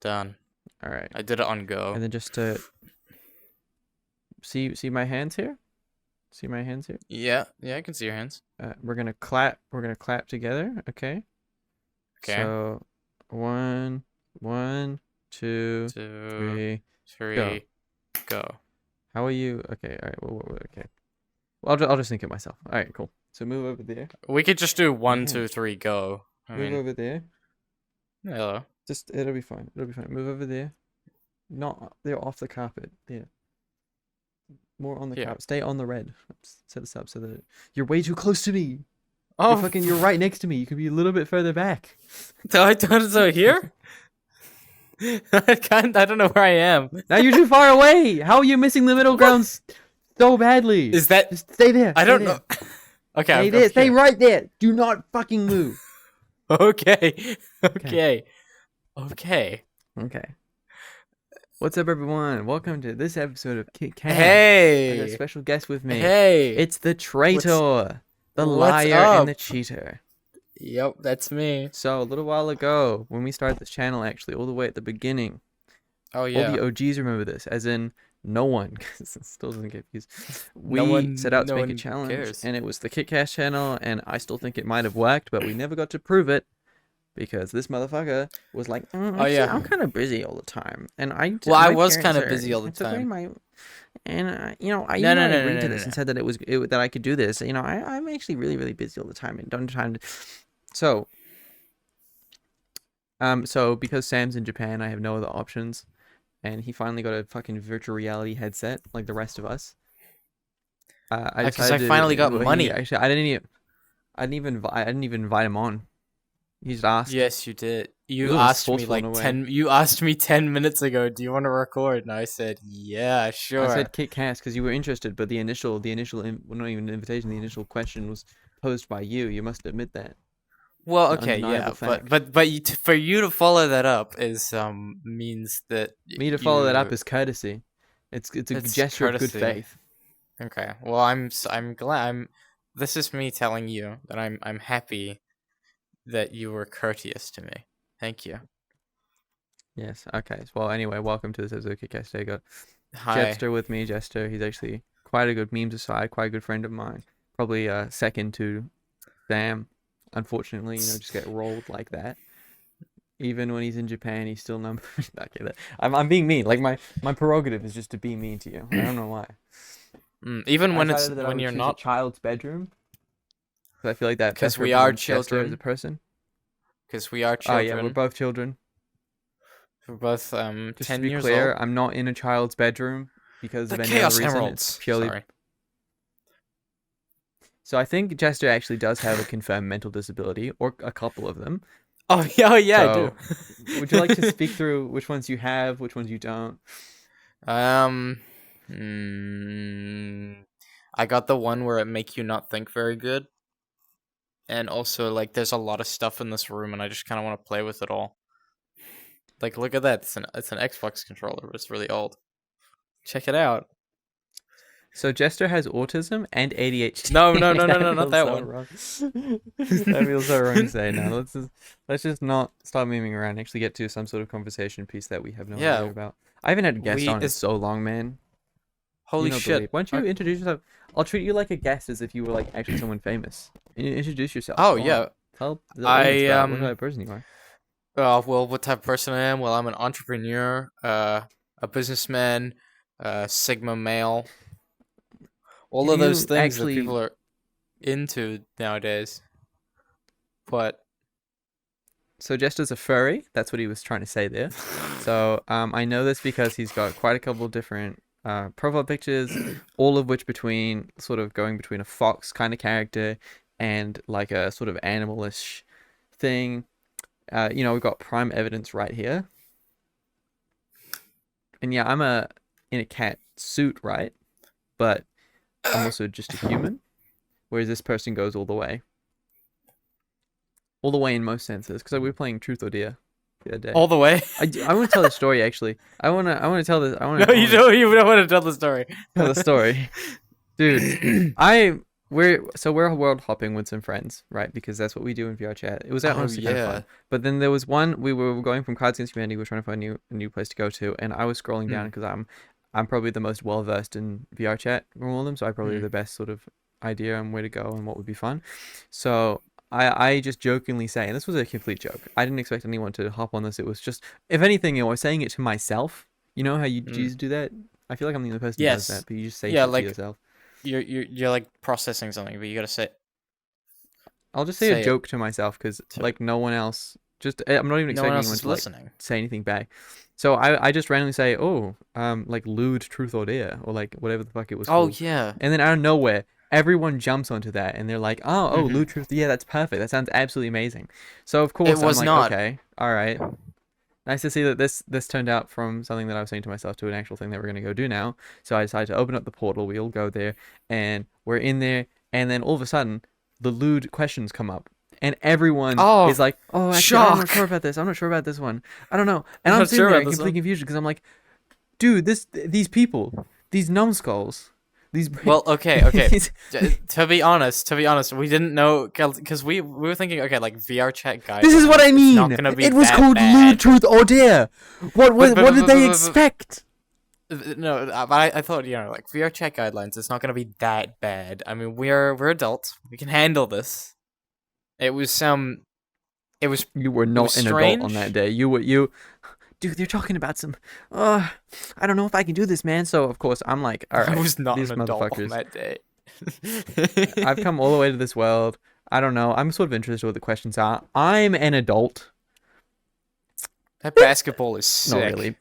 Done. All right. I did it on go. And then just to see my hands here. See my hands here. Yeah, I can see your hands. We're gonna clap. We're gonna clap together. Okay. Okay. So, 1, 2, 3, 3, go. How are you? Okay. All right. Okay. Well, I'll just think it myself. All right. Cool. So move over there. We could just do 1, 2, 3, go. Move over there. Hello. It'll be fine. It'll be fine. Move over there. Not there, off the carpet. There. More on the carpet. Stay on the red. Set this up so that you're way too close to me. Oh, You're right next to me. You could be a little bit further back. I done so here? I don't know where I am. Now you're too far away. How are you missing the middle ground so badly? Is that? Just stay there. I don't know. Okay. Stay there. Stay right there. Do not fucking move. Okay. What's up, everyone? Welcome to this episode of Kitkat. Hey. I got a special guest with me. Hey. It's the traitor, the liar, and the cheater. Yep, that's me. So a little while ago, when we started this channel, actually, all the way at the beginning. Oh yeah. All the OGs remember this, as in no one, because it still doesn't get views. We set out to make a challenge, and it was the KitKast channel, and I still think it might have worked, but we never got to prove it. Because this motherfucker was like, I'm kind of busy all the time, and I was kind of busy all the time. I agreed to this and said that that I could do this. I'm actually really, really busy all the time and don't have time to. So because Sam's in Japan, I have no other options, and he finally got a fucking virtual reality headset like the rest of us. Because I finally got money. Actually, I didn't even invite him on. He just asked. Yes, you did. You asked me like 10. You asked me 10 minutes ago. Do you want to record? And I said, yeah, sure. I said KitKast because you were interested, but the initial, not even an invitation. The initial question was posed by you. You must admit that. Well, okay, yeah, but for you to follow that up is means that follow that up is courtesy. It's a gesture of good faith. Okay. Well, I'm glad. This is me telling you that I'm happy that you were courteous to me. Thank you. Yes. Okay. Well, anyway, welcome to this episode of KitKast. I got Hi. Jester with me. Jester, he's actually quite a good, memes aside, quite a good friend of mine. Probably second to Sam. Unfortunately, just get rolled like that. Even when he's in Japan, he's still number. Okay, I'm being mean. Like my prerogative is just to be mean to you. I don't know why. Even when you're not a child's bedroom. I feel like that because we are children as a person. Because we are children. Oh yeah, we're both children. We're both Just 10 to be years clear, old. I'm not in a child's bedroom because of any Chaos other reason. Emeralds. It's purely. Sorry. So I think Jester actually does have a confirmed mental disability, or a couple of them. Oh yeah, I do. Would you like to speak through which ones you have, which ones you don't? I got the one where it make you not think very good. And also, like, there's a lot of stuff in this room, and I just kind of want to play with it all. Like, look at that. It's an Xbox controller, but it's really old. Check it out. So Jester has autism and ADHD. No, not that one. Wrong. That feels so wrong to say. No, let's just not start memeing around. Actually, get to some sort of conversation piece that we have no idea about. I haven't had a guest on in so long, man. Holy shit! Why don't you introduce yourself? I'll treat you like a guest as if you were like actually someone famous. Introduce yourself. Oh yeah. Tell the audience what type of person you are. Well, what type of person I am? Well, I'm an entrepreneur, a businessman, Sigma male. All of those things that people are into nowadays. But so Jester's a furry. That's what he was trying to say there. So I know this because he's got quite a couple of different profile pictures, all of which going between a fox kind of character and like a sort of animalish thing. We've got prime evidence right here. And yeah, I'm in a cat suit, right? But I'm also just a human. Whereas this person goes all the way. All the way in most senses. Because we were playing Truth or Dare the other day. All the way? I want to tell the story, actually. I want to tell this. You don't want to tell the story. Tell the story. Dude, we're world hopping with some friends, right? Because that's what we do in VR chat. It was Oh honestly kind of yeah. fun. But then there was one we were going from Cards Against Humanity. We were trying to find a new place to go to, and I was scrolling down Mm, because I'm probably the most well versed in VR chat from all of them, so I probably have mm, the best sort of idea on where to go and what would be fun. So I just jokingly say, and this was a complete joke. I didn't expect anyone to hop on this. It was just, if anything, I was saying it to myself. You know how you mm. just do that? I feel like I'm the only person who does Yes. that, but you just say Yeah, shit to like yourself. you're like processing something, but you gotta I'll just say a say it joke to myself because to like no one else. Just I'm not even no one expecting else anyone is to like listening. say anything back. So I just randomly say, oh, like lewd truth or dare or like whatever the fuck it was Oh called, yeah. and then out of nowhere everyone jumps onto that and they're like, oh Hmm. lewd truth, yeah, that's perfect. That sounds absolutely amazing. So of It course I'm was like, not. okay, all right. Nice to see that this turned out from something that I was saying to myself to an actual thing that we're gonna go do now. So I decided to open up the portal. We all go there, and we're in there. And then all of a sudden, the lewd questions come up, and everyone Oh, is like, "Oh, actually, I'm not sure shock! about this. I'm not sure about this one. I don't know." And I'm I'm not sitting sure there about in this complete one. confusion because I'm like, "Dude, these people, these numbskulls, these Well, okay, okay. these, To be honest, we didn't know because we were thinking, okay, like VR chat this is what I guidelines. It's not mean. gonna be It was that called lewd bad. truth or dare. What did they expect?" No, but I thought like VR chat guidelines. It's not gonna be that bad. I mean, we're adults. We can handle this. It was it was You were it was not an adult on that strange. day. You dude, they're talking about some I don't know if I can do this, man. So of course I'm like, all I right, was not an these adult on motherfuckers. that day. I've come all the way to this world. I don't know. I'm sort of interested in what the questions are. I'm an adult. That basketball is Not sick. really.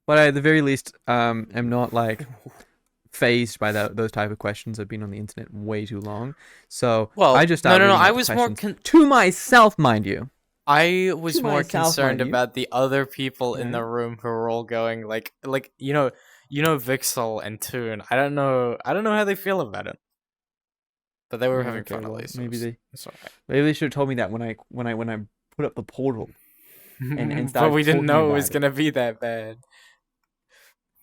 But I, at the very least, am not like phased by those type of questions. I've been on the internet way too long. So I Well, just no, start no, no. reading out the questions to myself, mind you. I To was more myself, concerned mind you. about the other people in Right? the room who were all going like Vixel and Toon. I don't know how they feel about it, but they were having Okay, fun at well, least. So it's alright. maybe they should have told me that when I put up the portal and But started we didn't talking know it about was it. gonna be that bad.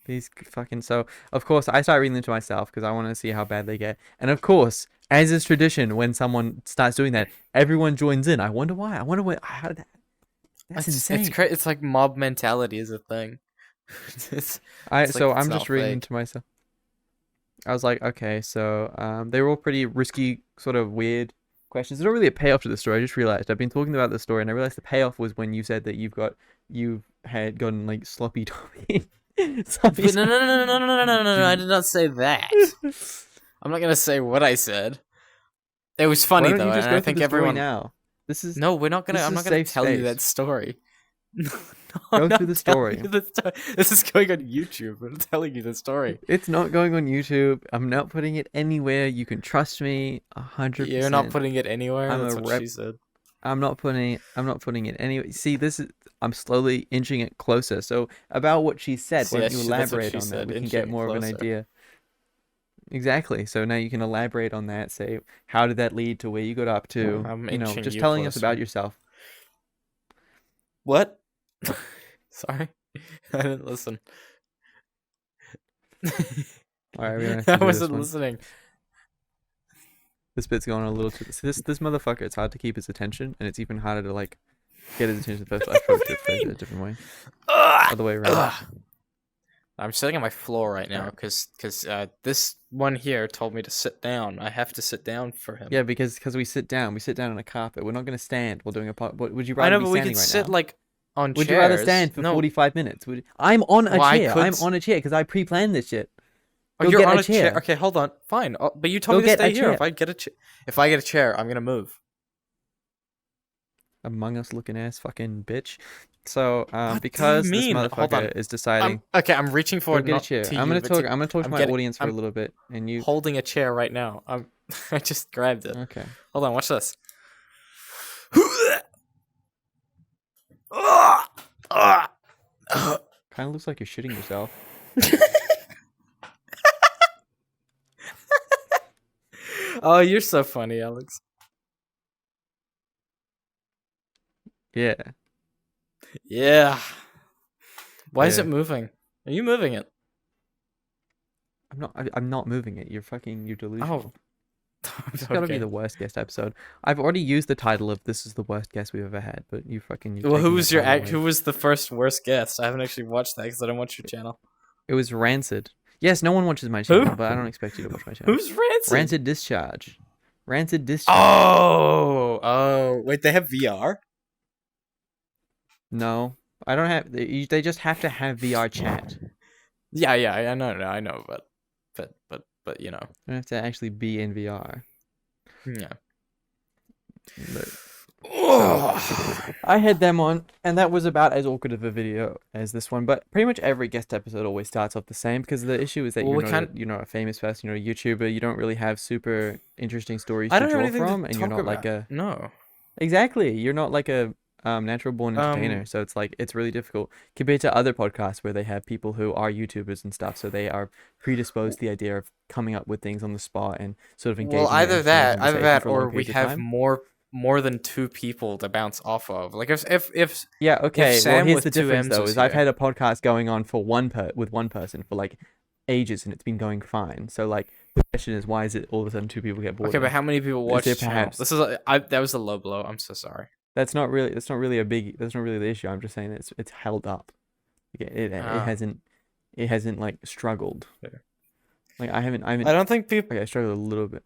These fucking so of course I start reading them to myself because I want to see how bad they get. And of course, as is tradition, when someone starts doing that, everyone joins in. I wonder why. I wonder what. How did that? That's insane. It's like mob mentality is a thing. it's I it's like so it's I'm not just reading them fake. to myself. I was like, okay, so they were all pretty risky, sort of weird questions. There's not really a payoff to the story. I just realized I've been talking about the story, and I realized the payoff was when you said that you've had gotten like sloppy toppy, sloppy But no, no, no, no, no, no, no, no, no, no! I toppy. did not say that. I'm not gonna say what I said. It was Why funny don't though, you just and I go through think the story everyone. now? This is No, we're not gonna. this is I'm a not gonna safe tell you that space. story. No, I'm Go through not the telling story. you the story. This is going on YouTube. I'm telling you the story. It's not going on YouTube. I'm not putting it anywhere. You can trust me a hundred You're not percent. putting it anywhere. I'm a That's what rep. she said. I'm not putting it anyway. See, this is. I'm slowly inching it closer. So about what she said, why don't you That's what elaborate she on that? said. We can get Inching it more of an closer. idea. Exactly. So now you can elaborate on that. Say, how did that lead to where you got up to? I'm You know, inching just you telling us about closer. yourself. What? Sorry, I didn't listen. All right, we don't have I to do this wasn't one. listening. This bit's going on a little too. This motherfucker. It's hard to keep his attention, and it's even harder to like get his attention. First, I What probably do should you phrase it mean? a different way. Ugh! Other way around. Ugh! I'm sitting on my floor right All now right. because this one here told me to sit down. I have to sit down for him. Yeah, because we sit down on a carpet. We're not gonna stand while doing a part. Would you I rather know, be but we could standing right sit now? like on Would you rather chairs. stand for No, 45 minutes? I'm on a well, I chair. could. I'm on a chair because I pre-planned this shit. Oh, Go you're get on a a chair. chair. Okay, hold on. Fine. Oh, but you told Go me to get a stay here. chair. If I get a chair, I'm gonna move. Among Us looking ass fucking bitch. So, What do you because this mean? Hold on. motherfucker is deciding, I'm reaching go forward get a not chair. to you, but to I'm gonna talk to I'm my getting. audience for a I'm little bit, and you. holding a chair right now. I'm. I just grabbed it. Okay. Hold on. Watch this. Kind of looks like you're shitting yourself. Oh, you're so funny, Alex. Yeah. Yeah. Why is it Yeah. moving? Are you moving it? I'm not moving it. You're Oh, delusional. This has got to be okay. the worst guest episode. I've already used the title of "This is the worst guest we've ever had," but you've Well, taken that title who away. was the first worst guest? I haven't actually watched that because I don't watch your channel. It was Rancid. Yes, no one watches my Who? channel, but I don't expect you to watch my channel. Who's Rancid? Rancid Discharge. Rancid Discharge. Oh, wait, they have VR? No, I don't have. They just have to have VR chat. Yeah, I know, but you know, They don't have to actually be in VR. yeah. But, so Oh. I had them on, and that was about as awkward of a video as this one. But pretty much every guest episode always starts off the same because the issue is that Well, you're not a famous person, you're not a YouTuber, you don't really have super interesting stories I to don't have draw anything from, to and you're talk not like about. a No. exactly, you're not like a natural born entertainer. Um. So it's like it's really difficult compared to other podcasts where they have people who are YouTubers and stuff, so they are predisposed to the idea of coming up with things on the spot and sort of Well, engaging in entertaining either conversation that, for long or we periods of have time. more than two people to bounce off of. Like Yeah, if okay. Well, Sam here's with the two difference M's though, was is I've here. had a podcast going on for with one person for like ages and it's been going fine. So like the question is why is it all of a sudden two people get bored Okay, of but it? how many people Is watch there the channel? perhaps This is that was a low blow. I'm so sorry. that's not really a big that's not really the issue. I'm just saying that it's held up. Ah, It hasn't like struggled. fair. Like I I haven't don't think people. okay, I struggled a little bit.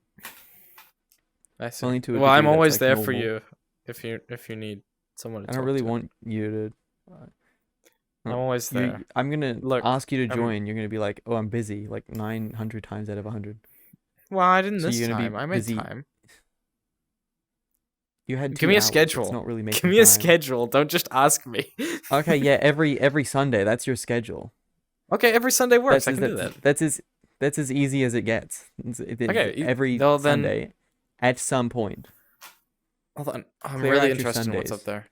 I see. Only to a Well, I'm degree that's always like there for normal. you if you need someone to I don't talk really to. want you to I'm uh, always there. I'm gonna Look, ask you to I'm. join. You're gonna be like, oh, I'm busy, like 900 times out of 100. Well, I didn't So this you're gonna time. be I made busy. time. You had Give 2 me a hours. It's schedule. not really Give making me a time. schedule. Don't just ask me. Okay, yeah, every Sunday, that's your schedule. Okay, every Sunday works. That's I as can do that. that's as easy as it gets. Okay, Every well then, Sunday, at some point, hold on. I'm clear really out your interested in what's up Sundays. there.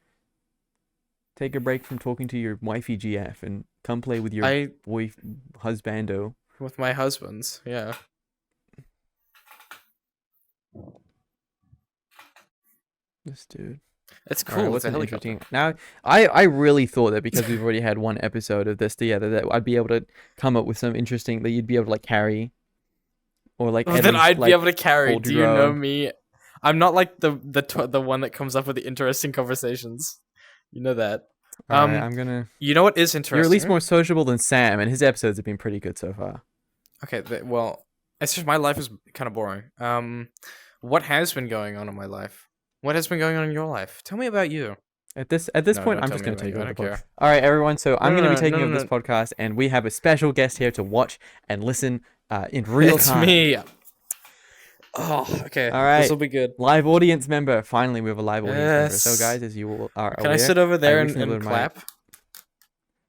Take a break from talking to your wifey GF and come play with your I boy husbando. with my husbands. Yeah. This dude. It's All right, cool. It's what's a an helicopter. interesting? Now, I really thought that because we've already had one episode of this together, that I'd be able to come up with some interesting that you'd be able to like carry, or like Oh, at then least I'd be like able to carry. hold Do your you know own. me? I'm not like the one that comes up with the interesting conversations. You know that. All right, Um, I'm gonna. you know what is You're at least interesting? more sociable than Sam, and his episodes have been pretty good so far. Okay, well, it's just my life is kind of boring. What has been going on in my life? What has been going on in your life? Tell me about you. At this No, point, don't I'm tell just me gonna about take you. I over the don't pod. care. All right, everyone. So I'm gonna be taking over this No. podcast, and we have a special guest here to watch and listen in real It's time. me. Oh, okay. All right. This will be good. Live audience member. Finally, we have a live audience member. So, Yes. guys, as you all are Can I aware, sit over there recently and uploaded my- clap?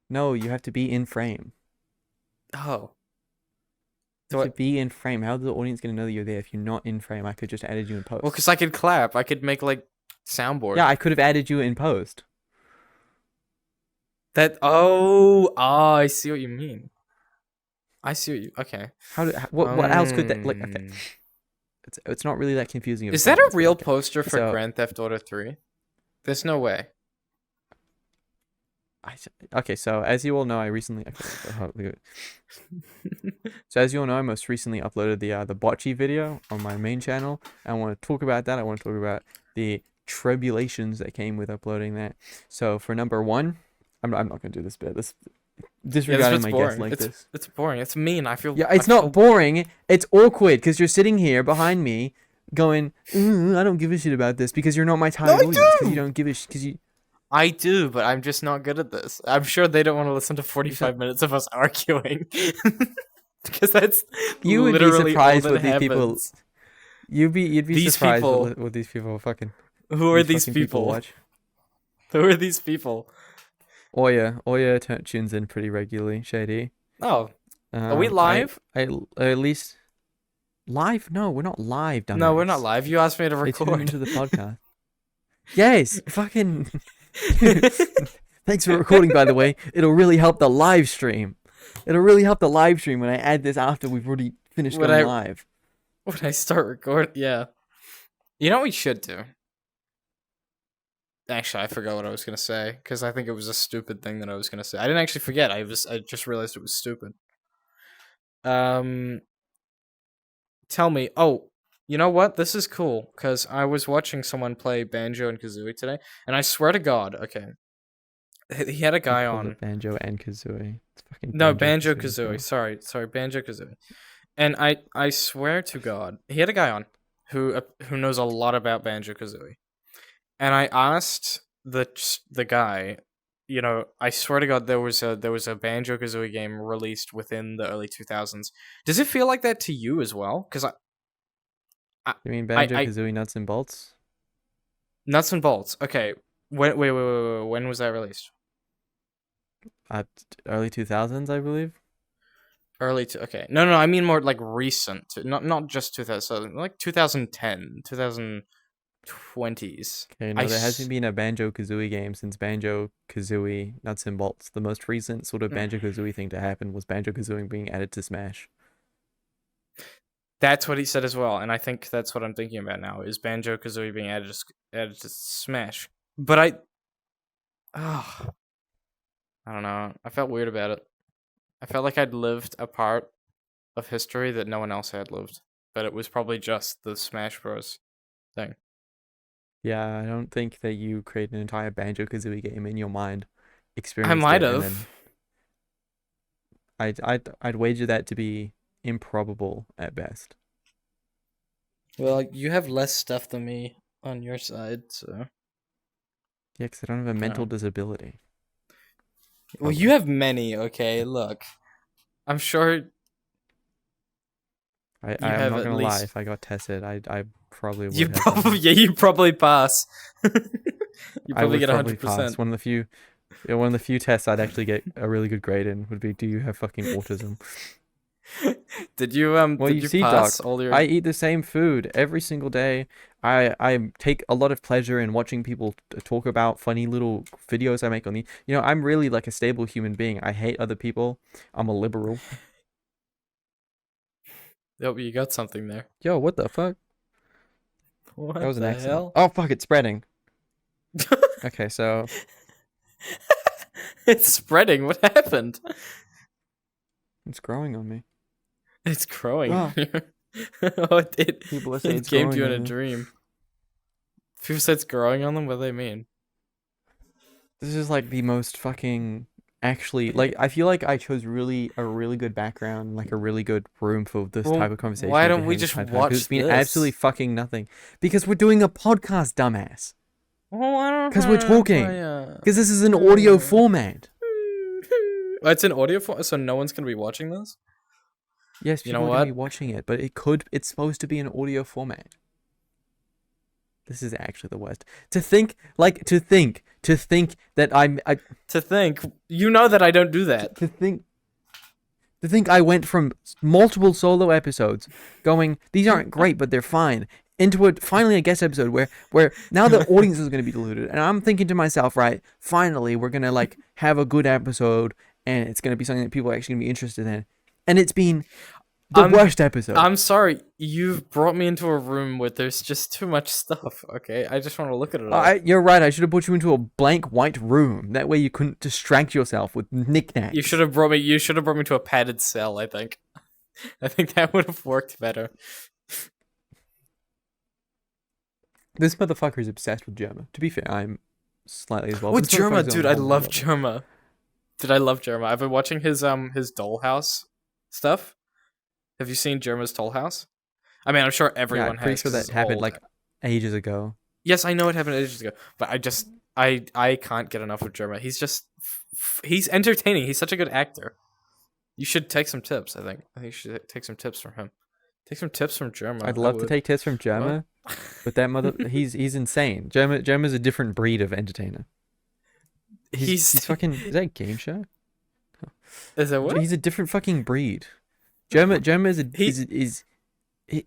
No, you have to be in frame. Oh. You Do have I... to be in frame. How's the audience gonna know that you're there if you're not in frame? I could just added you in post. Well, because I could clap. I could make like soundboard. Yeah, I could have added you in post. I see what you mean. I see what you. Okay. What else could that like? Okay, Um, it's not really that confusing. Of Is a that a sentence, but real okay. poster for So- Grand Theft Auto 3? There's no way. Okay, so as you all know, I recently. Okay, so as you all know, I most recently uploaded the bocce video on my main channel. I want to talk about that. I want to talk about the tribulations that came with uploading that. So for number one, I'm not gonna do this bit. This Yeah, disregarding bit's my guests boring. like this. It's boring. It's mean. I feel. Yeah, I it's feel- not boring. It's awkward because you're sitting here behind me, going, I don't give a shit about this because you're not my target I audience. do! Because you don't give a shit. Because you. I do, but I'm just not good at this. I'm sure they don't want to listen to 45 minutes of us arguing. Because that's You would be literally surprised all what that these people. happens. You'd be These surprised people- what these people fucking. Who are these fucking people? watch. Who are these people? Oya tunes in pretty regularly. Shady. Oh, are we live? I at least live. No, we're not live. Dumbass. No, we're not live. You asked me to They tuned record. into the podcast. Yes, fucking. Thanks for recording, by the way. It'll really help the live stream. It'll really help the live stream when I add this after we've already finished When going I- live. When I start recording, yeah. You know what we should do? Actually, I forgot what I was gonna say because I think it was a stupid thing that I was gonna say. I didn't actually forget. I just realized it was stupid. Um, tell me. Oh, you know what? This is cool because I was watching someone play Banjo and Kazooie today, and I swear to God, okay, he had a You guy called on. it Banjo and Kazooie. It's fucking No, Banjo Banjo Kazooie, Kazooie. bro. Sorry, Banjo Kazooie. And I swear to God, he had a guy on who knows a lot about Banjo Kazooie. And I asked the guy, I swear to God, there was a Banjo Kazooie game released within the early 2000s. Does it feel like that to you as well? Because I, You mean I, Banjo I, Kazooie Nuts and Bolts? nuts and bolts. Okay, wait. When was that released? Uh, Early 2000s, I believe. Okay. No. I mean more like recent. Not just 2000. So like 2010, 2020s. Okay, I no, there hasn't s- been a Banjo Kazooie game since Banjo Kazooie Nuts and Bolts. The most recent sort of mm. Banjo Kazooie thing to happen was Banjo Kazooie being added to Smash. That's what he said as well, and I think that's what I'm thinking about now is Banjo Kazooie being added to Smash. But oh, I don't know. I felt weird about it. I felt like I'd lived a part of history that no one else had lived, but it was probably just the Smash Bros. Thing. Yeah, I don't think that you create an entire Banjo Kazooie game in your mind, I experienced might it, and have. then I'd wager that to be improbable at best. Well, you have less stuff than me on your side, so Yeah, 'cause I don't have a you mental know. disability. Well, you Probably. have many. Okay, look, I'm sure you I'm have not at gonna lie. least. If I got tested, I probably You would have probably, one. yeah, you probably pass. You I probably would get probably hundred pass. percent. One of the few tests I'd actually get a really good grade in would be, do you have fucking autism? Well, Did you you see, Doc, pass all your? I eat the same food every single day. I take a lot of pleasure in watching people talk about funny little videos I make on the. I'm really like a stable human being. I hate other people. I'm a liberal. Oh, you got something there. Yo, what the fuck? That What was an the accident. hell? Oh fuck, it's spreading. Okay, so It's spreading. What happened? it's growing on me. It's growing on Oh, you. Oh, people say it it's came to growing you in on a me. dream. People said it's growing on them. What do they mean? This is like the most fucking actually like I feel like I chose a really good background, like a really good room for this type Well, of conversation why we've been don't we having this just entire time because it's watch been absolutely this? fucking nothing. Because we're doing a podcast, dumbass. Oh, I don't Because we're have talking. a. Because this is an audio format. Oh, it's an audio form, so no one's gonna be watching this. Yes, You know people are gonna be what? watching it, but it's supposed to be an audio format. This is actually the worst. To think that To think, you know that I don't do to, that. to think To think I went from multiple solo episodes going, these aren't great, but they're fine, into finally a guest episode where now the audience is going to be diluted. And I'm thinking to myself, right, finally we're going to like have a good episode and it's going to be something that people are actually going to be interested in. And it's been the I'm worst episode. I'm sorry. You've brought me into a room where there's just too much stuff. Okay, I just want to look at it all. You're right. I should have put you into a blank white room. That way you couldn't distract yourself with You should knickknacks. have brought me. You should have brought me to a padded cell. I think. I think that would have worked better. This motherfucker is obsessed with Germa. To be fair, I'm slightly as well. But With this motherfucker's Germa, on dude, a I whole other love level. Germa. Dude, I love Germa. I've been watching his Dollhouse stuff. Have you seen Germa's Dollhouse? I mean, I'm sure Yeah, I'm everyone pretty has sure because that it's happened old. like ages ago. Yes, I know it happened ages ago, but I can't get enough of Germa. He's entertaining. He's such a good actor. You should take some tips. I think you should take some tips from him. Take some tips from Germa. I'd I love to would. take tips from What? Germa, but that mother he's insane. Germa's a different breed of entertainer. He's He's fucking is that a game show? is that what? He's a different fucking breed. Germa is a, He, is he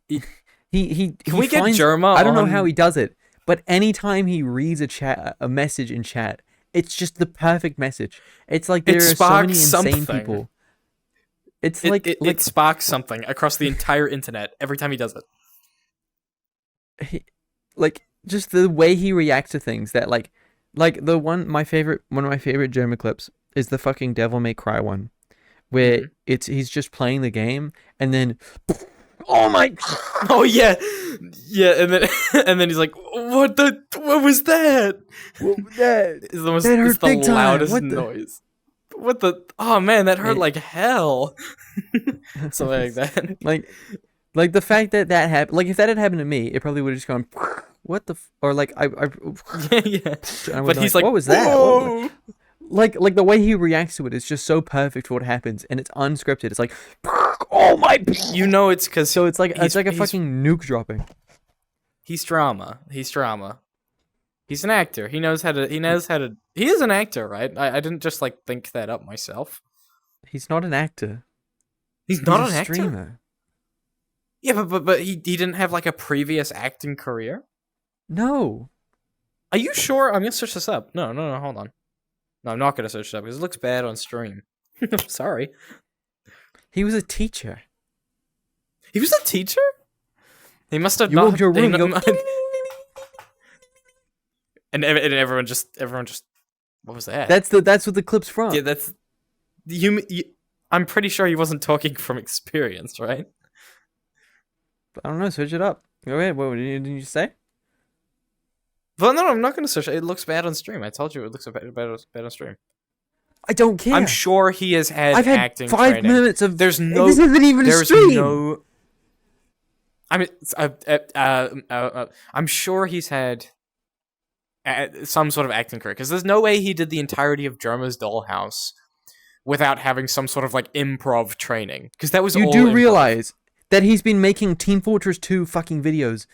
he can he we get finds Germa I don't know how on? he does it, but anytime he reads a message in chat, it's just the perfect message. It's like It there are so sparks many insane something. people. It's It sparks something across the entire internet every time he does it. he, like just the way he reacts to things that like the one of my favorite German clips is the fucking Devil May Cry one where Mhm. he's just playing the game, and then, oh my, Oh yeah, yeah, and then and then he's like, What was that? what was that? It's the most, That it's hurt the big time. loudest What the? noise. What the? Oh man, that hurt And, like hell. Something like that. like, like the fact that that happened. Like if that had happened to me, it probably would have just gone. What the? Or like I Yeah, yeah. I would But be he's like, like, what was that? whoa. Like the way he reacts to it is just so perfect for what happens, and it's unscripted. It's like, oh my. You know it's because So it's like a fucking nuke dropping. he's drama. He's drama. He's an actor. He knows how to. He knows how to. He is an actor, right? I didn't just like think that up myself. He's not an actor. He's He's not a an actor. streamer. Yeah, but he didn't have like a previous acting career. No. Are you sure? I'm gonna search this up. No, hold on. No, I'm not gonna search it up because it looks bad on stream. Sorry. He was a teacher. He was a teacher. He must have You not. walked your room. You go, and everyone just. What was that? that's what the clip's from. Yeah, that's you. I'm pretty sure he wasn't talking from experience, right? I don't know. Search it up. Go ahead. What did you say? Well, no, I'm not going to search it. It looks bad on stream. I told you it looks bad on stream. I don't care. I'm sure he has had I've had acting 5 training. minutes of. There's no. This isn't even a There's stream. no. I mean, I'm sure he's had some sort of acting career because there's no way he did the entirety of Germa's Dollhouse without having some sort of like improv training because that was You all do improv. realize that he's been making Team Fortress 2 fucking videos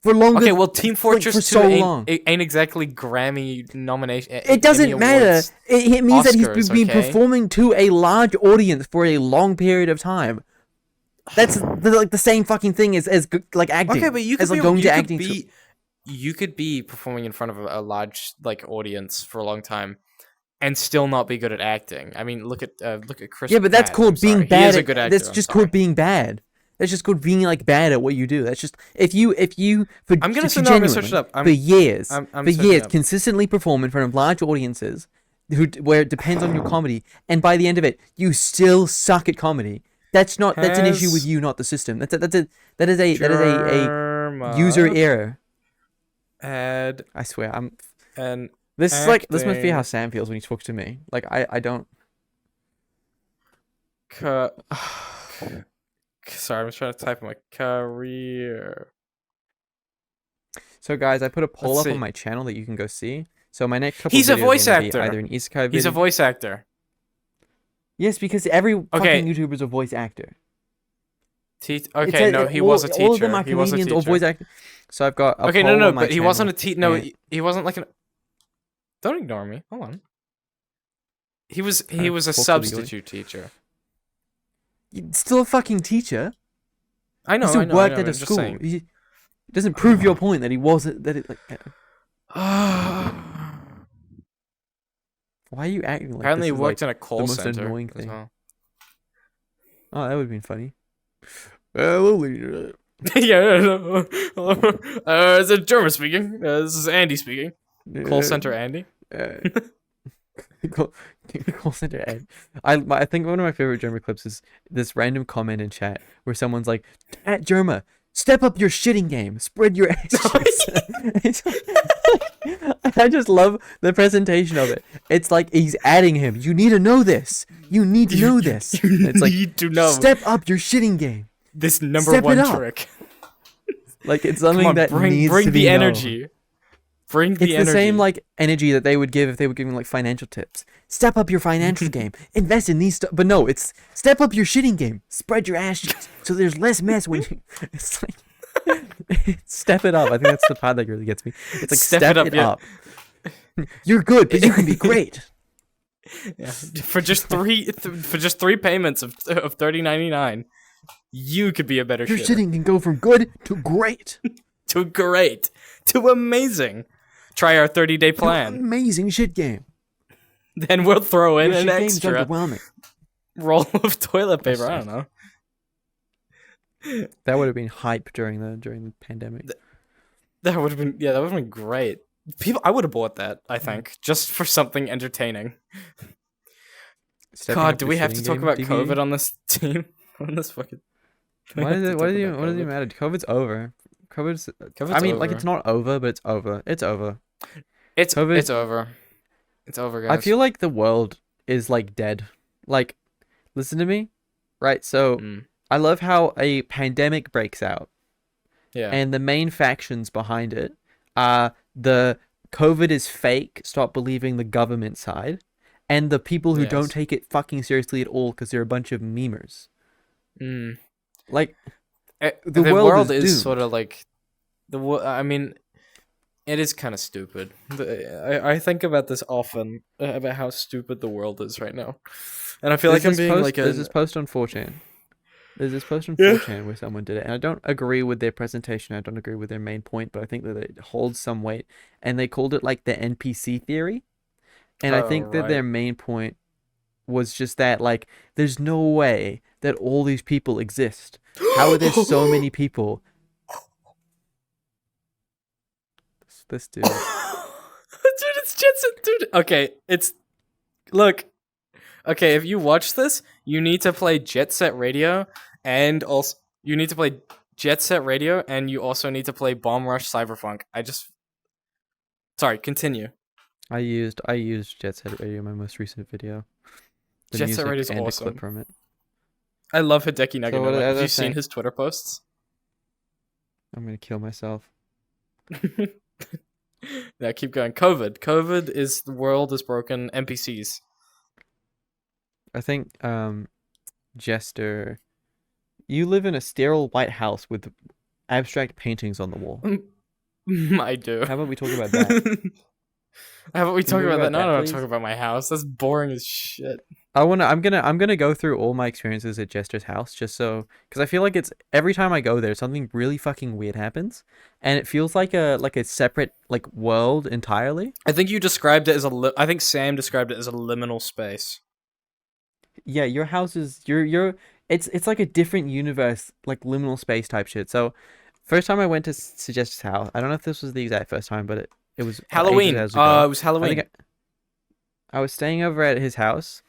for longer. Okay, well, Team Fortress 2 so long. ain't exactly Grammy nomination. It doesn't Emmy matter. Awards. It means that Oscars, he's been okay? performing to a large audience for a long period of time. That's like the same fucking thing as like acting. Okay, but you could as like be going you to could acting. be you could be performing in front of a large like audience for a long time and still not be good at acting. I mean, look at Chris. Yeah, but that's Pratt. called I'm being sorry. bad. He is a good actor. That's just called being bad. That's just called being like bad at what you do. That's just if you for I'm gonna if you no, I'm gonna search it genuinely, up. for years I'm for searching years up. consistently perform in front of large audiences where it depends on your comedy, and by the end of it you still suck at comedy. That's an issue with you, not the system. That is a user error. Had I swear, I'm. an This is like this must be acting how Sam feels when he talks to me. Like I don't. Sorry, I'm just trying to type in my career. So guys, I put a poll Let's up see. on my channel that you can go see. So my next couple He's a videos voice are gonna be actor. either an isekai video. He's a voice actor. Yes, because every Okay. fucking YouTuber is a voice actor. Okay, no, he was a teacher. All of them are He was a comedians or teacher. voice actors. So I've got a Okay, poll no, on my but he wasn't a channel, teacher. No, and- he wasn't like an. Don't ignore me. Hold on. He was a talk to the audience. substitute teacher. Still a fucking teacher. I know. He still I know. worked I know, at I'm a just school. saying. It doesn't prove your point that he wasn't. Why are you acting like Apparently, he this is worked like in a call the most center. annoying as thing? well. Oh, that would have been funny. Hello, Yeah. No. Is it German speaking? This is Andy speaking. Call center Andy. Call center ad. I think one of my favorite Germa clips is this random comment in chat where someone's like, "At Germa, step up your shitting game, spread your ass cheeks." I just love the presentation of it. It's like he's adding him. You need to know this. You need to know this. It's like, need to know step up your shitting game. this number Step it one up. trick. Like it's Come something on, that needs bring to be the known. energy. Bring the It's energy. the same like energy that they would give if they were giving like financial tips. Step up your financial game. Invest in these stuff. But no, it's step up your shitting game. Spread your ass cheeks so there's less mess when you. It's like step it up. I think that's the part that really gets me. It's like step it up. You're good, but you can be great. Yeah. For just three payments of $30.99, you could be a better Your shitter. shitting can go from good to great. To great. To amazing. Try our 30-day plan. Amazing shit game. Then we'll throw in Your an shit game's extra underwhelming. roll of toilet paper. I don't know. That would have been hype during the pandemic. That would have been great. I would have bought that, I think, just for something entertaining. stepping God, up do your we have to shitting talk game about DVD. COVID on this team? On this fucking. We Why have does to it? talk about What does it COVID. matter? COVID's over. COVID's. I COVID's mean, like it's over. not over, but it's over. It's over. It's COVID. over. It's over, I guys. feel like the world is like dead. Like, listen to me, right? So, Mm. I love how a pandemic breaks out, Yeah. and the main factions behind it are the COVID is fake. Stop believing the government side, and the people who don't Yes. take it fucking seriously at all because they're a bunch of memers. Mm. Like, the The world world is is sort doomed. of like I mean, it is kind of stupid. I think about this often about how stupid the world is right now, and I feel like I'm being like There's an this post on 4chan. There's this post on yeah. 4chan where someone did it, and I don't agree with their presentation. I don't agree with their main point, but I think that it holds some weight. And they called it like the NPC theory. And I Oh think that their right. main point was just that, like, there's no way that all these people exist. How are there so many people? This dude. Dude, it's Jetson, dude. Okay, it's look. Okay, if you watch this, you need to play Jet Set Radio, and also you need to play Jet Set Radio, and you also need to play Bomb Rush Cyberpunk. Sorry, continue. I used Jet Set Radio in my most recent video. The Jet Set Radio music is and a clip awesome. from it. I love Hideki So what Naganuma. as Have I you was seen saying, his Twitter posts? I'm gonna kill myself. Yeah, keep going. COVID is the world is broken. NPCs. I think Jester, you live in a sterile white house with abstract paintings on the wall. I do. How about we talk about that? How about we Can we talk talk about that? about No, I that, don't want to talk please? about my house. That's boring as shit. I'm gonna go through all my experiences at Jester's house just so because I feel like it's every time I go there something really fucking weird happens and it feels like a separate like world entirely. I think you described it as I think Sam described it as a liminal space. Yeah, your house is your it's like a different universe, like liminal space type shit. So first time I went to Jester's house, I don't know if this was the exact first time, but it was ages Halloween. as ago. It was I think Halloween. I was staying over at his house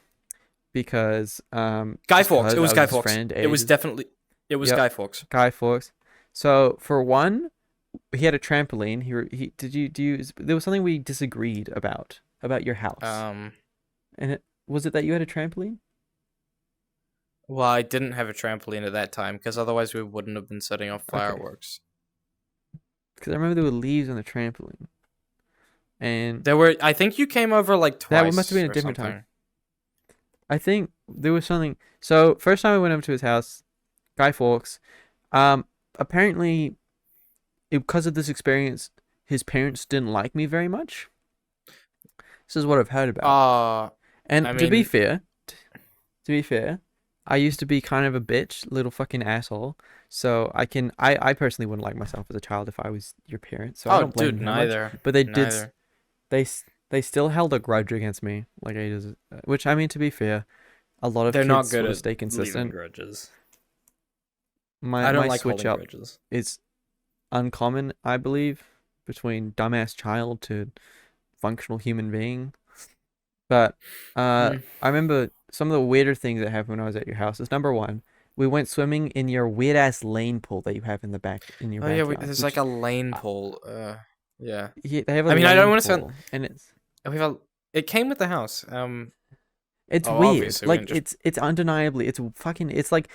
because Guy just Fawkes. because It I was was Guy his Fawkes. friend It was ages. definitely. It was Yep, Guy Fawkes. Guy Fawkes. So for one, he had a trampoline. He did you do you there was something we disagreed about your house. Um. And it was it that you had a trampoline? Well, I didn't have a trampoline at that time because otherwise we wouldn't have been setting off Okay. fireworks. Because I remember there were leaves on the trampoline. And There were. I think you came over like that twice must have been a or different something. time. I think there was something. So first time I went over to his house, Guy Fawkes, apparently because of this experience, his parents didn't like me very much. This is what I've heard about. And I to be mean, fair, I used to be kind of a bitch, little fucking asshole. So I personally wouldn't like myself as a child if I was your parent. So I oh, don't blame dude, them that much. neither. But they did, Neither. they they still held a grudge against me, like ages. Which I mean, to be fair, a lot of They're kids not good sort of at stay leaving consistent. grudges. My I don't my like switch holding up grudges. is uncommon, I believe, between dumbass child to functional human being. But Mm. I remember some of the weirder things that happened when I was at your house. Is number one, we went swimming in your weird ass lane pool that you have in the back in your Oh yeah, backyard. there's like Which a lane uh, pool. Yeah. they have a I mean, I don't lane want to sound. pool, and We have a. It came with the house. it's Oh, weird. obviously we Like didn't just. it's undeniably it's like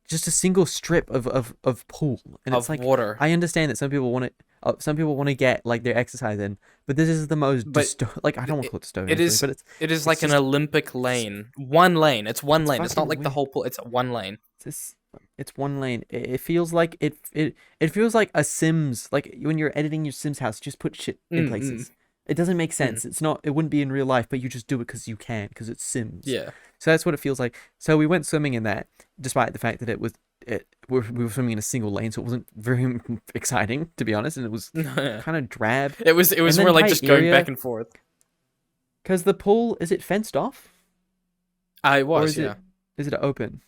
just a single strip of pool, and it's Of like water. I understand that some people want to get like their exercise in, but this is the most But like I don't want to it, call it dystopian, it is. but It is it's like an just Olympic lane. One lane. It's one it's lane. It's not fucking like the weird. whole pool. It's one lane. This it's one lane. It feels like it feels like a Sims, like when you're editing your Sims house, just put shit in Mm, mm, places. It doesn't make mm. sense. It's not. It wouldn't be in real life, but you just do it because you can, because it's Sims. Yeah. So that's what it feels like. So we went swimming in that, despite the fact that we were swimming in a single lane, so it wasn't very exciting to be honest, and it was kind of drab. It was. It was And the more like entire just going area, back and forth. because the pool is it fenced off I or was. Yeah. is it open?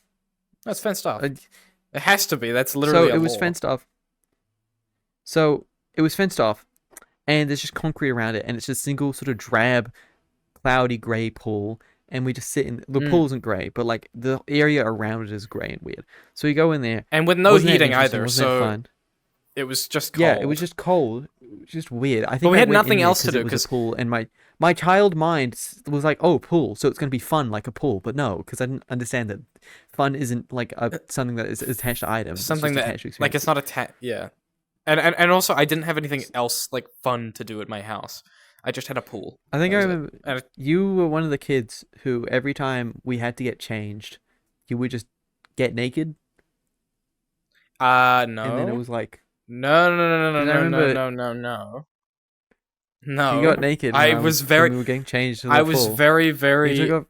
That's fenced off. Uh, It has to be. That's so literally a it was law. fenced off. So it was fenced off, and there's just concrete around it, and it's just single sort of drab, cloudy gray pool. and we just sit in the pool isn't great, but like the area around it is grey and weird. So we go in there, And with no wasn't that heating interesting? either, Wasn't that so fun? it was just cold. Yeah, it was just cold, it was just weird. I think But we I had went in nothing there else to do it was because a pool, and my child mind was like, oh, pool, so it's gonna be fun like a pool. But no, because I didn't understand that fun isn't like something that is attached to items. something it's just that attached to like it's not yeah. And also I didn't have anything else like fun to do at my house. I just had a pool. I think That I was it. remember And you were one of the kids who every time we had to get changed, you would just get naked, and then it no. was like, No, no, no, no, because I no, no, remember no, no, no. you got No. naked I was when very we were getting changed to I the was pool. very You took very off.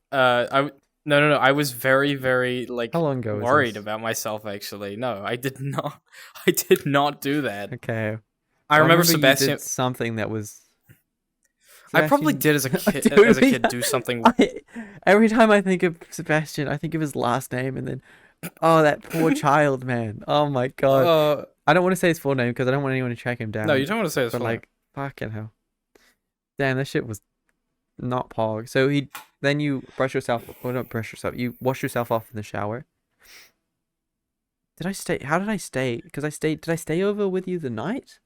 no, no, no. I was very very like How long ago was worried this? about myself actually. No, I did not I did not do that. Okay. I Well, I remember remember you Sebastian did something that was I probably Sebastian. did as a kid Dude, do something every time I think of Sebastian, I think of his last name, and then oh, that poor child, man. Oh my god. uh I don't want to say his full name because I don't want anyone to track him no, you down. don't want to say this But full name. like, fucking hell, damn, that shit was not pog. So then you brush yourself, or not brush yourself, you wash yourself off in the shower. Did I stay? How did I stay? Because I stayed. Did I stay over with you the night?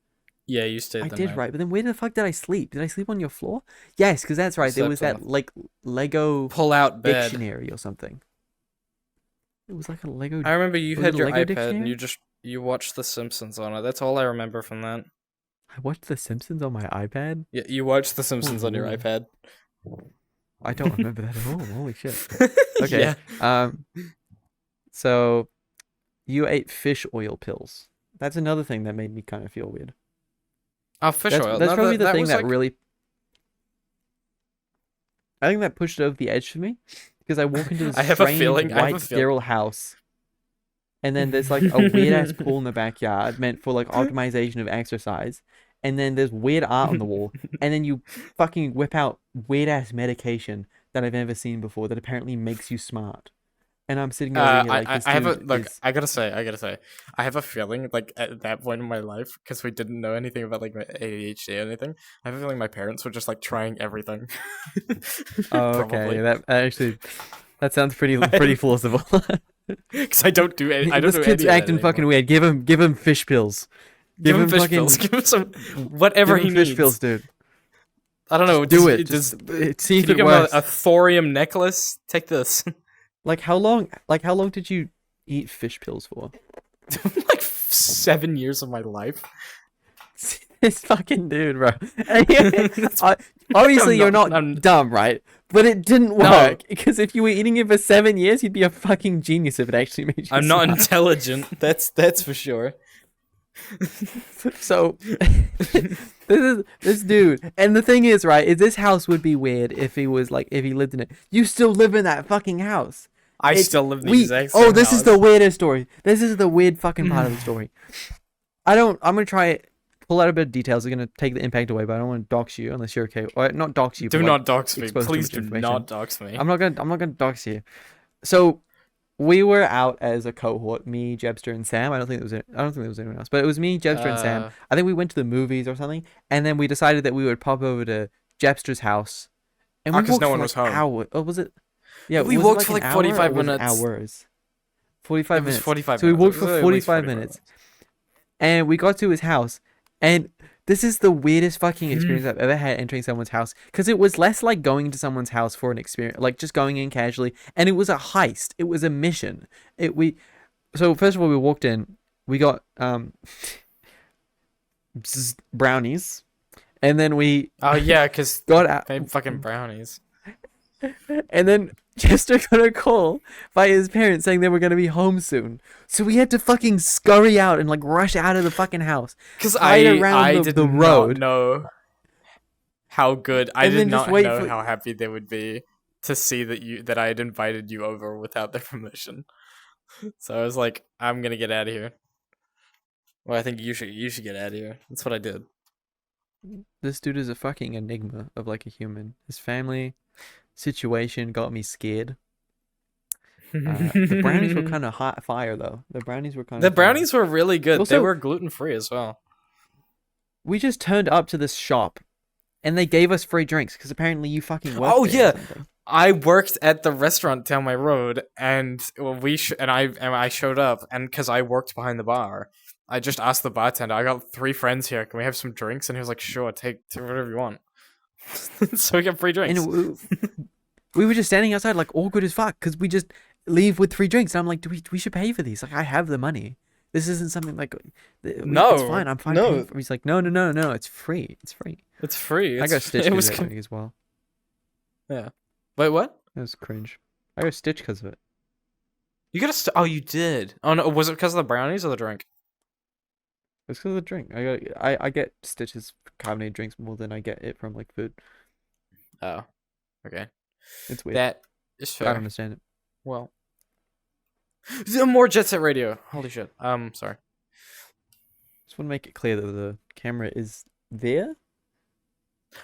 Yeah, you stayed I the did, night. right? But then where the fuck did I sleep? Did I sleep on your floor? Yes, because that's right. There was Slept on that like Lego pull out bed. dictionary or something. It was like a Lego. I remember you Was had it a your Lego iPad and dictionary? you watched The Simpsons on it. That's all I remember from that. I watched The Simpsons on my iPad. Yeah, you watched The Simpsons on your Ooh. iPad. I don't remember that at all. Holy shit. Okay. Yeah. So you ate fish oil pills. That's another thing that made me kind of feel weird. Oh, fish That's oil. that's No, probably the that thing was that like really. I think that pushed it over the edge for me because I walk into this I have a strange feeling. I have a white feeling. sterile house, and then there's like a weird ass pool in the backyard meant for like optimization of exercise, and then there's weird art on the wall, and then you fucking whip out weird ass medication that I've never seen before that apparently makes you smart. And I'm sitting over here like this I have a dude look. is. I gotta say. I have a feeling like at that point in my life, because we didn't know anything about like my ADHD or anything. I have a feeling my parents were just like trying everything. Oh, okay. Probably. That actually, that sounds pretty plausible. Because I don't do any. I don't This do kid's any of that acting fucking anymore. weird. Give him fish pills. Give him fish fucking pills. Give him some whatever give he him fish needs. pills, dude. I don't know. Do Does, it. Does See if can you it give him works. a thorium necklace? Take this. Like how long? Like how long did you eat fish pills for? Like 7 years of my life. This fucking dude, bro. That's- Obviously, you're not I'm- dumb, right? But it didn't No. work because if you were eating it for 7 years, you'd be a fucking genius if it actually made you. I'm not smart. intelligent. That's for sure. So this is this dude, and the thing is, right, is this house would be weird if he was like if he lived in it. You still live in that fucking house. I It's- still live in the we- exact same Oh, this is house. the weirdest story. This is the weird fucking part of the story. I'm gonna try pull out a bit of details. I'm gonna take the impact away, but I don't want to dox you unless you're okay. Or not dox you. Do but, like, not dox me. expose too Please much do information. not dox me. I'm not gonna dox you. So we were out as a cohort, me, Jebster, and Sam. I don't think there was anyone else, but it was me, Jebster, and Sam. I think we went to the movies or something, and then we decided that we would pop over to Jebster's house. And we 'cause walked no for one like was home. hour. Oh, was it? Yeah, We was it walked for an like hour 45 or was it minutes. Hours. 45 It was minutes. 45 So we minutes. walked It for was at least 45 minutes. And we got to his house. And this is the weirdest fucking experience I've ever had entering someone's house. Because it was less like going to someone's house for an experience, like just going in casually. And it was a heist. It was a mission. So first of all, we walked in. We got brownies. And then we Oh yeah, because got out. they fucking brownies. And then Chester got a call by his parents saying they were going to be home soon. So we had to fucking scurry out and like rush out of the fucking house. Because Hide I around did the not road. know how good. I And did then just not wait know for- how happy they would be to see that I had invited you over without their permission. So I was like, I'm gonna get out of here. Well, I think you should get out of here. That's what I did. This dude is a fucking enigma of like a human. His family situation got me scared. The brownies were kind of hot fire though. The brownies were kind The of brownies were really good. They Also- were gluten free as well. We just turned up to this shop and they gave us free drinks because apparently you fucking worked Oh there or yeah, something. I worked at the restaurant down my road, and I showed up, and because I worked behind the bar, I just asked the bartender, "I got 3 friends here. Can we have some drinks?" And he was like, "Sure, take whatever you want." So we got free drinks. And we were just standing outside like awkward as fuck because we just leave with free drinks. And I'm like, we should pay for these? Like, I have the money. This isn't something like No, it's fine. I'm fine. no. Paying for it. He's like, no. It's free. It's free. It's free. I got stitched because of that drink as well. Yeah. Wait, what? That was cringe. I got stitched because of it. You got oh, you did. Oh no, was it because of the brownies or the drink? It's because of the drink. I get stitches for carbonated drinks more than I get it from like food. Oh, okay. It's weird. That is fair. I don't understand it. Well, more Jet Set Radio. Holy shit. Sorry. Just want to make it clear that the camera is there.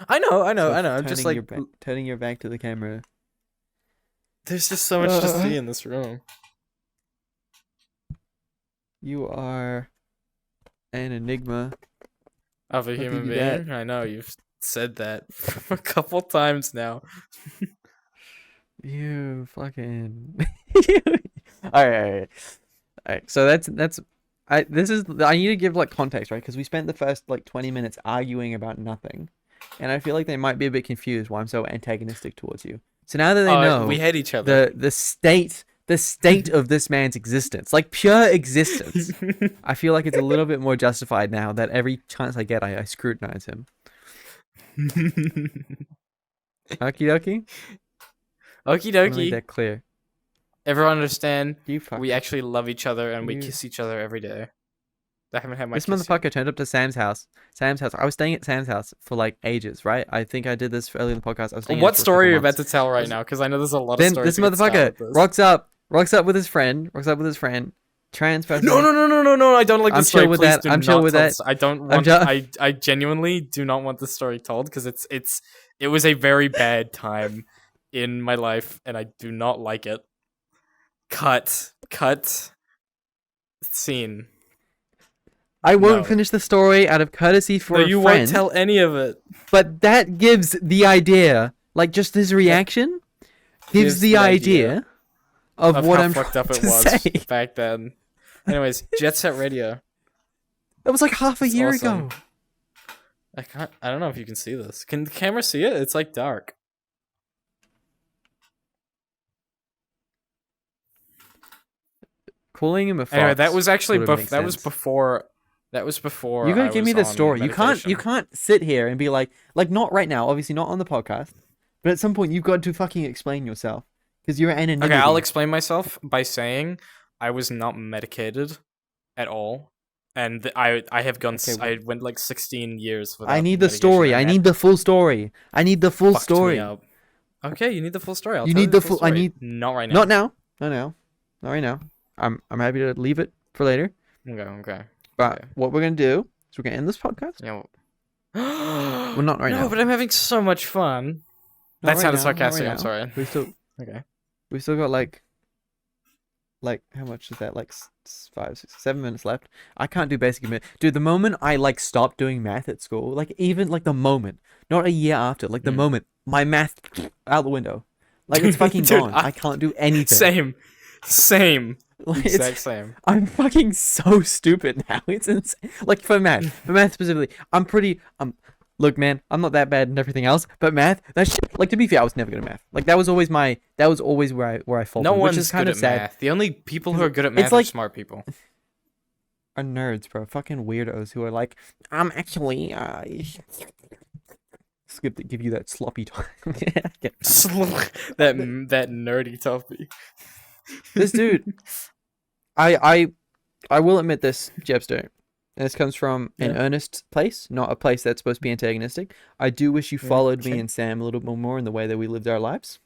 I know. So I'm just like turning your back to the camera. there's just so much to see in this room. You are an enigma Of a Look human at you, being. Dad. I know you've said that a couple times now. You fucking. All right. So that's. I need to give like context, right? Because we spent the first like 20 minutes arguing about nothing, and I feel like they might be a bit confused why I'm so antagonistic towards you. So now that they know We hate each other. the state of this man's existence, like pure existence, I feel like it's a little bit more justified now that every chance I get, I scrutinize him. Okie dokie. Okie Make dokie. that clear. Everyone understand? You fuck. We actually love each other and we You- kiss each other every day. I haven't had my This kiss yet. motherfucker turned up to Sam's house. I was staying at Sam's house for like ages, right? I think I did this earlier in the podcast. I was staying What there for a story are you couple about to months. tell right now? Because I know there's a lot of Then stories. this we could start motherfucker with this. rocks up with his friend. Trans person. No! I don't like I'm this story. chill with Please that. do I'm chill not with tell that. this- I don't I'm want. chill- I genuinely do not want this story told because it was a very bad time in my life and I do not like it. Cut. Scene. I won't No. finish the story out of courtesy for No, a you friend. won't tell any of it. But that gives the idea, like just his reaction, gives the idea of what how I'm fucked trying up it to was say. back then. Anyways, Jet Set Radio. That was like half a It's year awesome. ago. I don't know if you can see this. Can the camera see it? It's like dark. Calling him a fox. Anyway, that was actually sort of makes that was sense. before. That was before. You gotta I give me was the on story. You medication. can't sit here and be like not right now. Obviously not on the podcast. But at some point you've got to fucking explain yourself because you're anonymity. Okay, I'll explain myself by saying I was not medicated at all, and I have gone. Okay, I went like 16 years without. I need the medication, story. and I that need the full story. I need the full fucked me story. up. Okay, you need the full story. I'll You tell need the full- I story. need- Not right now. Not now. Not right now. I'm happy to leave it for later. Okay. But Okay. what we're gonna do is we're gonna end this podcast. Yeah. Well, not right no, now. but I'm having so much fun. Not That right sounded now, not sarcastic. right I'm now. sorry. We Okay. still got like how much is that? Like 5, 6, 7 minutes left. I can't do basic math, dude. The moment I like stopped doing math at school, like even like the moment, not a year after, like the moment, my math out the window, like it's fucking Dude, gone. I can't do anything. Same. Like, Exact same. I'm fucking so stupid now. It's insane. Like for math specifically, look, man, I'm not that bad in everything else, but math, that's like to be fair, I was never good at math. Like that was always where I faltered, No which one's is kind good of at sad. math. The only people who It's are good at math like- are smart people. Are nerds, bro. Fucking weirdos who are like, I'm actually it's good to give you that sloppy talk. that nerdy topic. This dude, I will admit this, Jebster, and this comes from an earnest place, not a place that's supposed to be antagonistic. I do wish you followed me okay. and Sam a little bit more in the way that we lived our lives.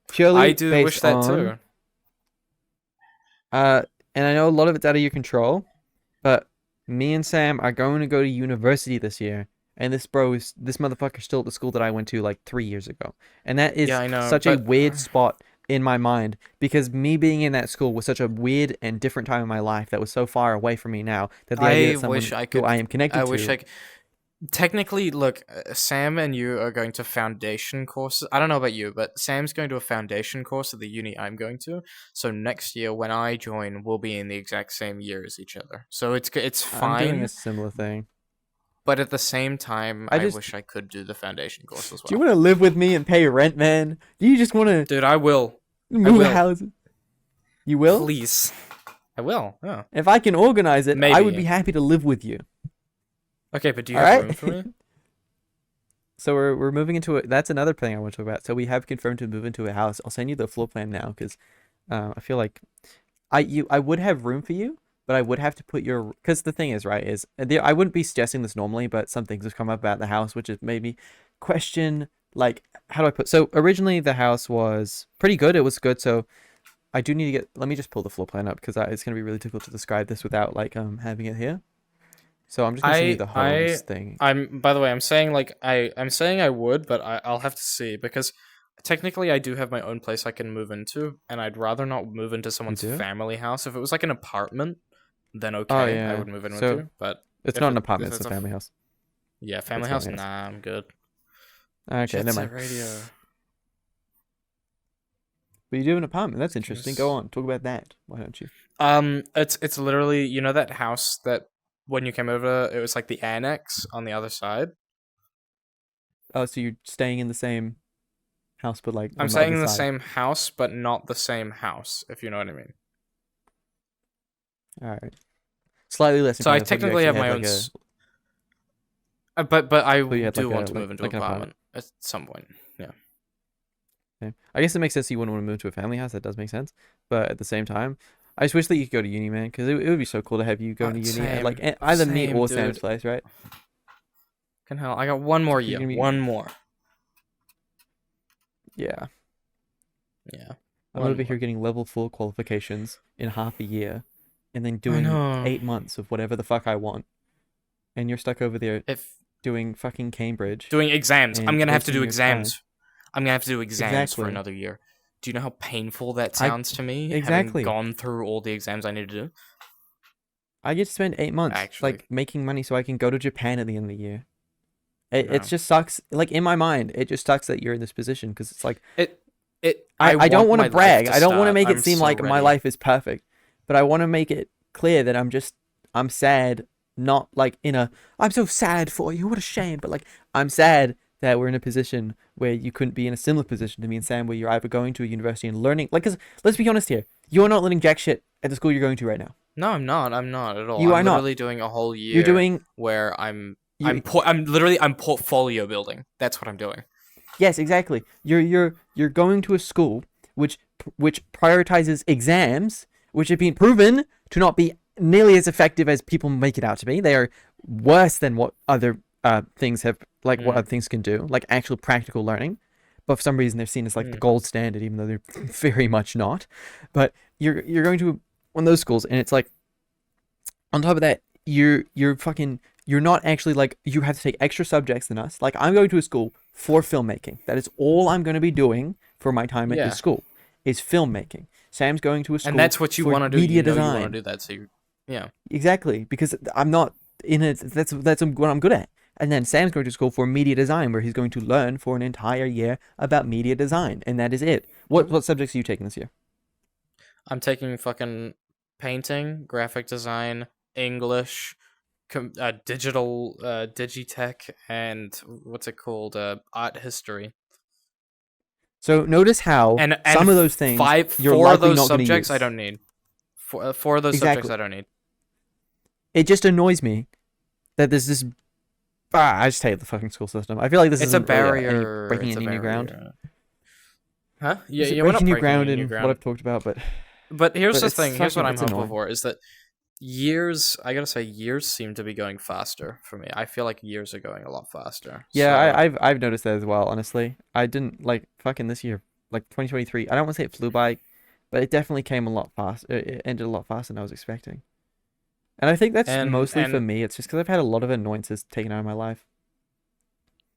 Purely I do based wish that on, too. And I know a lot of it's out of your control, but me and Sam are going to go to university this year. And this motherfucker's still at the school that I went to like 3 years ago. And that is Yeah, I know, such a but- weird spot in my mind because me being in that school was such a weird and different time in my life that was so far away from me now that the idea that someone wish I who could. I am connected I to wish I. Technically, look, Sam and you are going to foundation courses. I don't know about you, but Sam's going to a foundation course at the uni I'm going to. So next year, when I join, we'll be in the exact same year as each other. So it's I'm doing a fine, similar thing. but at the same time, I I just wish I could do the foundation course as Do you well. want to live with me and pay rent, man? Do you just want to Dude, I will. I move will. houses? You will? Please. I will. Yeah. If I can organize it, I would be Maybe. happy to live with you. Okay, but do you All have right? room for me? So we're moving into it. That's another thing I want to talk about. So we have confirmed to move into a house. I'll send you the floor plan now because I feel like I would have room for you, but I would have to put your because the thing is right is I wouldn't be suggesting this normally, but some things have come up about the house which has made me question like how do I put so originally the house was pretty good. It was good. So I do need to get. Let me just pull the floor plan up because it's gonna be really difficult to describe this without like having it here. So I'm just gonna send you I the I homes thing. I'm by the way, I'm saying like I'm saying I would, but I'll have to see because technically I do have my own place I can move into, and I'd rather not move into You someone's do? family house. If it was like an apartment, then Oh okay, I yeah. would move in with So you. But it's not an if apartment. It's a it's family house. yeah, It's family a house, family house. nah, I'm good. Okay, Jet never mind. set radio. But you do have an apartment. That's interesting. Go Yes. on. Talk about that. Why don't you? It's literally that house that when you came over, it was like the annex on the other side. Oh, so you're staying in the same house, but like I'm on the staying other in the side. same house, but not the same house, if you know what I mean. All right. Slightly less So I important. I thought you technically actually have had my like own, a. but I Thought you had do like want a to move into an like an apartment. apartment at some point. Yeah. Yeah. I guess it makes sense you wouldn't want to move to a family house. That does make sense. But at the same time, I just wish that you could go to uni, man, because it would be so cool to have you going to uni at like either me Same, or Sam's dude. place, right? Can hell, I got one more You're year. gonna be One more. yeah. Yeah. I'm One over more. here getting level 4 qualifications in half a year, and then I doing know. 8 months of whatever the fuck I want, and you're stuck over there If doing fucking Cambridge doing exams, I'm and gonna have to wasting do your time. exams. I'm gonna have to do exams for Exactly. another year. Do you know how painful that I sounds to me, having exactly. gone through all the exams I need to do? I get to spend 8 months Actually, like making money so I can go to Japan at the end of the year. It no. just sucks. Like in my mind, it just sucks that you're in this position because it's like It I I I don't want want to my life brag. to I don't want to start. make it I'm seem so like my ready. life is perfect, but I want to make it clear that I'm sad, not like in a I'm so sad for you. What a shame, but like I'm sad that we're in a position where you couldn't be in a similar position to me and Sam, where you're either going to a university and learning. Like, cause let's be honest here, you're not learning jack shit at the school you're going to right now. No, I'm not. I'm not at all. You I'm are not. literally doing a whole You're year doing where you. I'm portfolio building. That's what I'm doing. Yes, exactly. You're going to a school which prioritizes exams, which have been proven to not be nearly as effective as people make it out to be. They are worse than what other things have like what Mm, other things can do, like actual practical learning. But for some reason they're seen as like the mm. gold standard, even though they're very much not. But you're going to one of those schools, and it's like on top of that, you're not actually like you have to take extra subjects than us. Like I'm going to a school for filmmaking. That is all I'm going to be doing for my time at this Yeah, school is filmmaking. Sam's going to a and school that's what you for want to do. You media know you want to design. do that. So yeah. Exactly, because I'm not in it. That's what I'm good at. And then Sam's going to school for media design, where he's going to learn for an entire year about media design, and that is it. What subjects are you taking this year? I'm taking fucking painting, graphic design, English, digital, digitech, and what's it called? Art history. So notice how And some of those things you're four of likely those not going to subjects I use. don't need. Four of those subjects Exactly. I don't need. It just annoys me that there's this. I just hate the fucking school system. I feel like this It's a isn't really any barrier. breaking It's a any new ground. barrier. Huh? Yeah, Is it yeah. We're not breaking new breaking ground any new in what ground. I've talked about? But here's But the it's thing. Here's what fucking I'm it's hopeful annoying. for is that years. I gotta say, years seem to be going faster for me. I feel like years are going a lot faster. Yeah, So I've noticed that as well. Honestly, I didn't like fucking this year, like 2023. I don't want to say it flew by, but it definitely came a lot fast. It ended a lot faster than I was expecting. And I think that's and mostly for and me. It's just because I've had a lot of annoyances taken out of my life.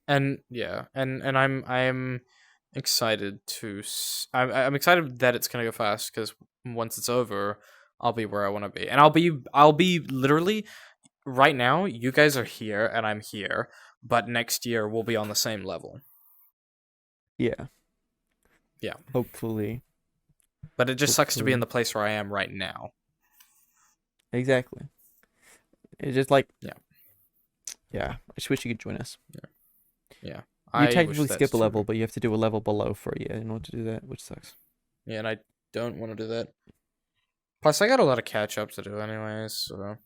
and yeah, and I'm excited to. I'm excited that it's gonna go fast because once it's over, I'll be where I want to be, and I'll be literally. right now you guys are here and I'm here, but next year we'll be on the same level. Yeah. Yeah. Hopefully. But it just sucks to be in Hopefully. the place where I am right now. Exactly. It's just like, Yeah. yeah, I just wish you could join us. Yeah. You I wish technically that skip a too. level, but you have to do a level below for a year in order to do that, which sucks. Yeah, and I don't want to do that. Plus, I got a lot of catch up to do anyways, so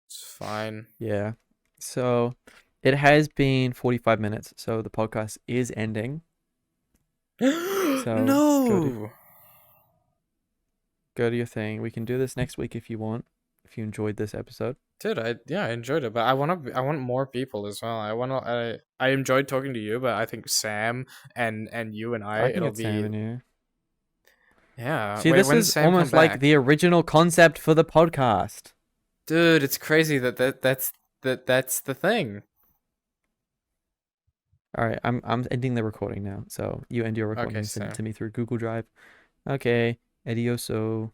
it's fine. Yeah. So it has been 45 minutes, so the podcast is ending. So No, go to your thing. We can do this next week if you want, if you enjoyed this episode. dude. I enjoyed it, but I want more people as well. I enjoyed talking to you, but I think Sam and you and I can it'll get Sam be in here. yeah. See, Wait, this when's is Sam come almost like back? the original concept for the podcast. Dude, it's crazy that's the thing. All right, I'm ending the recording now. So you end your recording Okay, and send it Sam. to me through Google Drive. Okay, adioso.